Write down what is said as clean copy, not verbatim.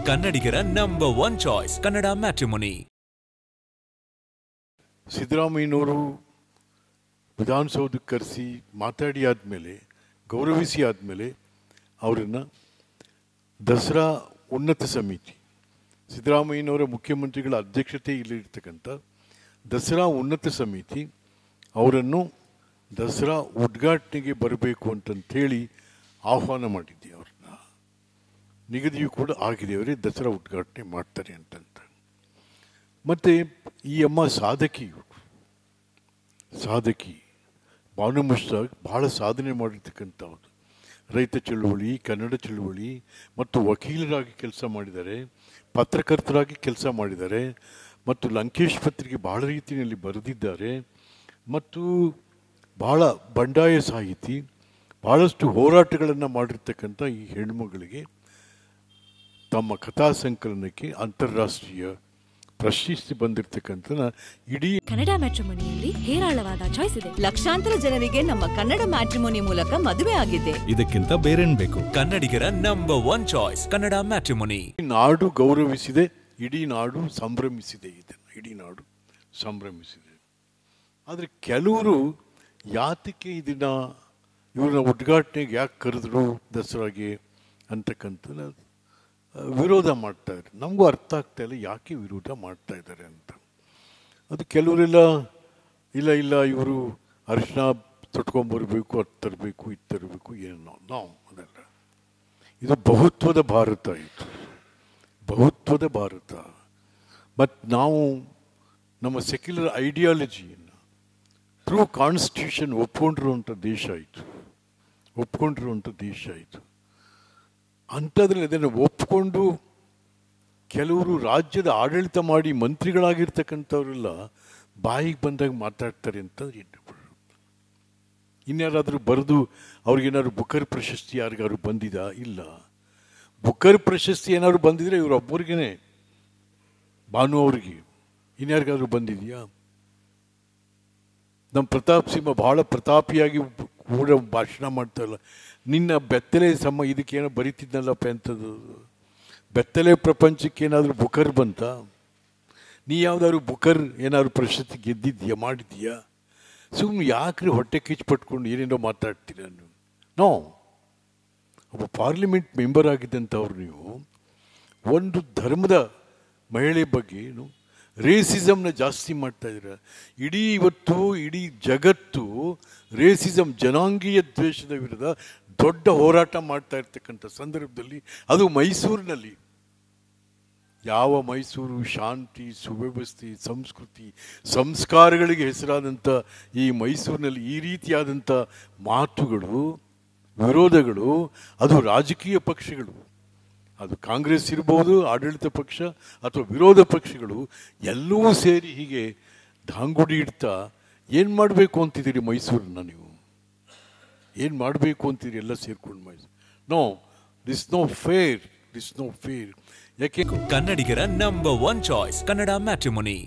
ಕನ್ನಡಿಗರ number 1 choice Kannada matrimony. ಸಿದ್ದರಾಮಯ್ಯನವರು ವಿಧಾನಸೌಧಕ್ಕೆ ಕರೆಸಿ ಮಾತಾಡಿ ಆದಮೇಲೆ, ಗೌರವಿಸಿ ಆದಮೇಲೆ ಅವರನ್ನು ದಸರಾ ಉನ್ನತ ಸಮಿತಿ, ಸಿದ್ದರಾಮಯ್ಯನವರ ಮುಖ್ಯಮಂತ್ರಿಗಳ ಅಧ್ಯಕ್ಷತೆಯಲ್ಲಿರ್ತಕ್ಕಂಥ ದಸರಾ ಉನ್ನತ ಸಮಿತಿ ಅವರನ್ನು ದಸರಾ ಉದ್ಘಾಟನೆಗೆ ಬರಬೇಕು ಅಂತಂಥೇಳಿ ಆಹ್ವಾನ ಮಾಡಿದ್ದೆ. ಅವ್ರನ್ನ ನಿಗದಿಯೂ ಕೂಡ ಆಗಿದೆ, ಅವರೇ ದಸರಾ ಉದ್ಘಾಟನೆ ಮಾಡ್ತಾರೆ ಅಂತಂತ. ಮತ್ತು ಈ ಅಮ್ಮ ಸಾಧಕಿ ಭಾನು ಮುಷ್ತಾಕ್ ಬಹಳ ಸಾಧನೆ ಮಾಡಿರ್ತಕ್ಕಂಥವ್ರು. ರೈತ ಚಳುವಳಿ, ಕನ್ನಡ ಚಳುವಳಿ ಮತ್ತು ವಕೀಲರಾಗಿ ಕೆಲಸ ಮಾಡಿದ್ದಾರೆ, ಪತ್ರಕರ್ತರಾಗಿ ಕೆಲಸ ಮಾಡಿದ್ದಾರೆ, ಮತ್ತು ಲಂಕೇಶ್ ಪತ್ರಿಕೆ ಬಹಳ ರೀತಿಯಲ್ಲಿ ಬರೆದಿದ್ದಾರೆ, ಮತ್ತು ಬಹಳ ಬಂಡಾಯ ಸಾಹಿತಿ, ಬಹಳಷ್ಟು ಹೋರಾಟಗಳನ್ನು ಮಾಡಿರ್ತಕ್ಕಂಥ ಈ ಹೆಣ್ಮಗಳಿಗೆ ತಮ್ಮ ಕಥಾ ಸಂಕಲನಕ್ಕೆ ಅಂತಾರಾಷ್ಟ್ರೀಯ ಪ್ರಶಸ್ತಿ ಬಂದಿರತಕ್ಕಂಥ ಇಡೀ ಕನ್ನಡ ಮ್ಯಾಟ್ರಿಮೋನಿಯಲ್ಲಿ ಹೇರಾಳವಾದ ಚಾಯ್ಸ್ ಇದೆ. ಲಕ್ಷಾಂತರ ಜನರಿಗೆ ನಮ್ಮ ಕನ್ನಡ ಮ್ಯಾಟ್ರಿಮೋನಿ ಮೂಲಕ ಮದುವೆ ಆಗಿದೆ. ಇದಕ್ಕಿಂತ ಬೇರೇನ್ ಬೇಕು? ಕನ್ನಡಿಗರ ನಂಬರ್ 1 ಚಾಯ್ಸ್ ಕನ್ನಡ ಮ್ಯಾಟ್ರಿಮೋನಿ. ನಾಡು ಗೌರವಿಸಿದೆ, ಇಡೀ ನಾಡು ಸಂಭ್ರಮಿಸಿದೆ. ಇದನ್ನು ಇಡೀ ನಾಡು ಸಂಭ್ರಮಿಸಿದೆ. ಆದರೆ ಕೆಲವರು ಯಾತಕ್ಕೆ ಇವ್ರನ್ನ ಉದ್ಘಾಟನೆಗೆ ಯಾಕೆ ಕರೆದ್ರು ದಸರಾಗೆ ಅಂತಕ್ಕಂಥ ವಿರೋಧ ಮಾಡ್ತಾ ಇದ್ದಾರೆ. ನಮಗೂ ಅರ್ಥ ಆಗ್ತಾ ಇಲ್ಲ ಯಾಕೆ ವಿರೋಧ ಮಾಡ್ತಾ ಇದ್ದಾರೆ ಅಂತ. ಅದು ಕೆಲವರೆಲ್ಲ ಇಲ್ಲ ಇವರು ಅರಿಶಿನ ತೊಟ್ಕೊಂಬರ್ಬೇಕು, ಅದು ತರಬೇಕು, ಇದು ತರಬೇಕು, ಏನೋ ನಾವು ಅದಲ್ಲ. ಇದು ಬಹುತ್ವದ ಭಾರತ, ಇದು ಬಹುತ್ವದ ಭಾರತ. ಮತ್ತು ನಾವು ನಮ್ಮ ಸೆಕ್ಯುಲರ್ ಐಡಿಯಾಲಜಿಯನ್ನು ಥ್ರೂ ಕಾನ್ಸ್ಟಿಟ್ಯೂಷನ್ ಒಪ್ಕೊಂಡಿರುವಂಥ ದೇಶ ಆಯಿತು. ಅಂಥದ್ರಲ್ಲಿ ಅದನ್ನು ಒಪ್ಕೊಂಡು ಕೆಲವರು ರಾಜ್ಯದ ಆಡಳಿತ ಮಾಡಿ ಮಂತ್ರಿಗಳಾಗಿರ್ತಕ್ಕಂಥವರೆಲ್ಲ ಬಾಯಿಗೆ ಬಂದಾಗ ಮಾತಾಡ್ತಾರೆ ಅಂತ. ಇನ್ಯಾರಾದರೂ ಬರೆದು ಅವ್ರಿಗೇನಾದ್ರು ಬುಕರ್ ಪ್ರಶಸ್ತಿ ಯಾರಿಗಾದ್ರು ಬಂದಿದಾ? ಇಲ್ಲ. ಬುಕರ್ ಪ್ರಶಸ್ತಿ ಏನಾದ್ರು ಬಂದಿದ್ರೆ ಇವರೊಬ್ಬರಿಗೇ, ಭಾನು ಅವ್ರಿಗೆ. ಇನ್ಯಾರಿಗಾದ್ರೂ ಬಂದಿದೆಯಾ? ನಮ್ಮ ಪ್ರತಾಪ್ ಸಿಂಹ ಬಹಳ ಪ್ರತಾಪಿಯಾಗಿ ಕೂಡ ಭಾಷಣ ಮಾಡ್ತಾರಲ್ಲ. ನಿನ್ನ ಬೆತ್ತಲೆ ಇದಕ್ಕೇನೋ ಬರೀತಿದ್ನಲ್ಲಪ್ಪ ಎಂಥದ್ದು. ಬೆತ್ತಲೆ ಪ್ರಪಂಚಕ್ಕೇನಾದರೂ ಬುಕರ್ ಬಂತ? ನೀ ಯಾವುದಾದ್ರು ಬುಕರ್ ಏನಾದ್ರು ಪ್ರಶಸ್ತಿ ಗೆದ್ದಿದ್ಯಾ, ಮಾಡಿದ್ಯಾ? ಸುಮ್ಮನೆ ಯಾಕ್ರಿ ಹೊಟ್ಟೆ ಕಿಚ್ಚು ಪಟ್ಕೊಂಡು ಏನೇನೋ ಮಾತಾಡ್ತೀರ ನೀವು? ನೋ, ಒಬ್ಬ ಪಾರ್ಲಿಮೆಂಟ್ ಮೆಂಬರ್ ಆಗಿದ್ದಂಥವ್ರು ನೀವು ಒಂದು ಧರ್ಮದ ಮಹಿಳೆ ಬಗ್ಗೆ ರೇಸಿಸಮ್ನ ಜಾಸ್ತಿ ಮಾಡ್ತಾ ಇದ್ದೀರ. ಇವತ್ತು ಇಡೀ ಜಗತ್ತು ರೇಸಿಸಮ್, ಜನಾಂಗೀಯ ದ್ವೇಷದ ವಿರುದ್ಧ ದೊಡ್ಡ ಹೋರಾಟ ಮಾಡ್ತಾ ಇರ್ತಕ್ಕಂಥ ಸಂದರ್ಭದಲ್ಲಿ, ಅದು ಮೈಸೂರಿನಲ್ಲಿ, ಯಾವ ಮೈಸೂರು ಶಾಂತಿ, ಸುವ್ಯವಸ್ಥೆ, ಸಂಸ್ಕೃತಿ, ಸಂಸ್ಕಾರಗಳಿಗೆ ಹೆಸರಾದಂಥ ಈ ಮೈಸೂರಿನಲ್ಲಿ ಈ ರೀತಿಯಾದಂಥ ಮಾತುಗಳು, ವಿರೋಧಗಳು, ಅದು ರಾಜಕೀಯ ಪಕ್ಷಗಳು, ಅದು ಕಾಂಗ್ರೆಸ್ ಇರ್ಬೋದು, ಆಡಳಿತ ಪಕ್ಷ ಅಥವಾ ವಿರೋಧ ಪಕ್ಷಗಳು ಎಲ್ಲವೂ ಸೇರಿ ಹೀಗೆ ಧಾಂಗುಡಿ ಇಡ್ತಾ ಏನು ಮಾಡಬೇಕು ಅಂತಿದ್ದೀರಿ ಮೈಸೂರನ್ನ? ನೀವು ಏನು ಮಾಡಬೇಕು ಅಂತೀರಿ ಎಲ್ಲ ಸೇರ್ಕೊಂಡು Mysuru? No, this no fair. ಯಾಕೆ? ಕನ್ನಡಿಗರ ನಂಬರ್ 1 ಚಾಯ್ಸ್ ಕನ್ನಡ ಮ್ಯಾಟ್ರಿಮೋನಿ.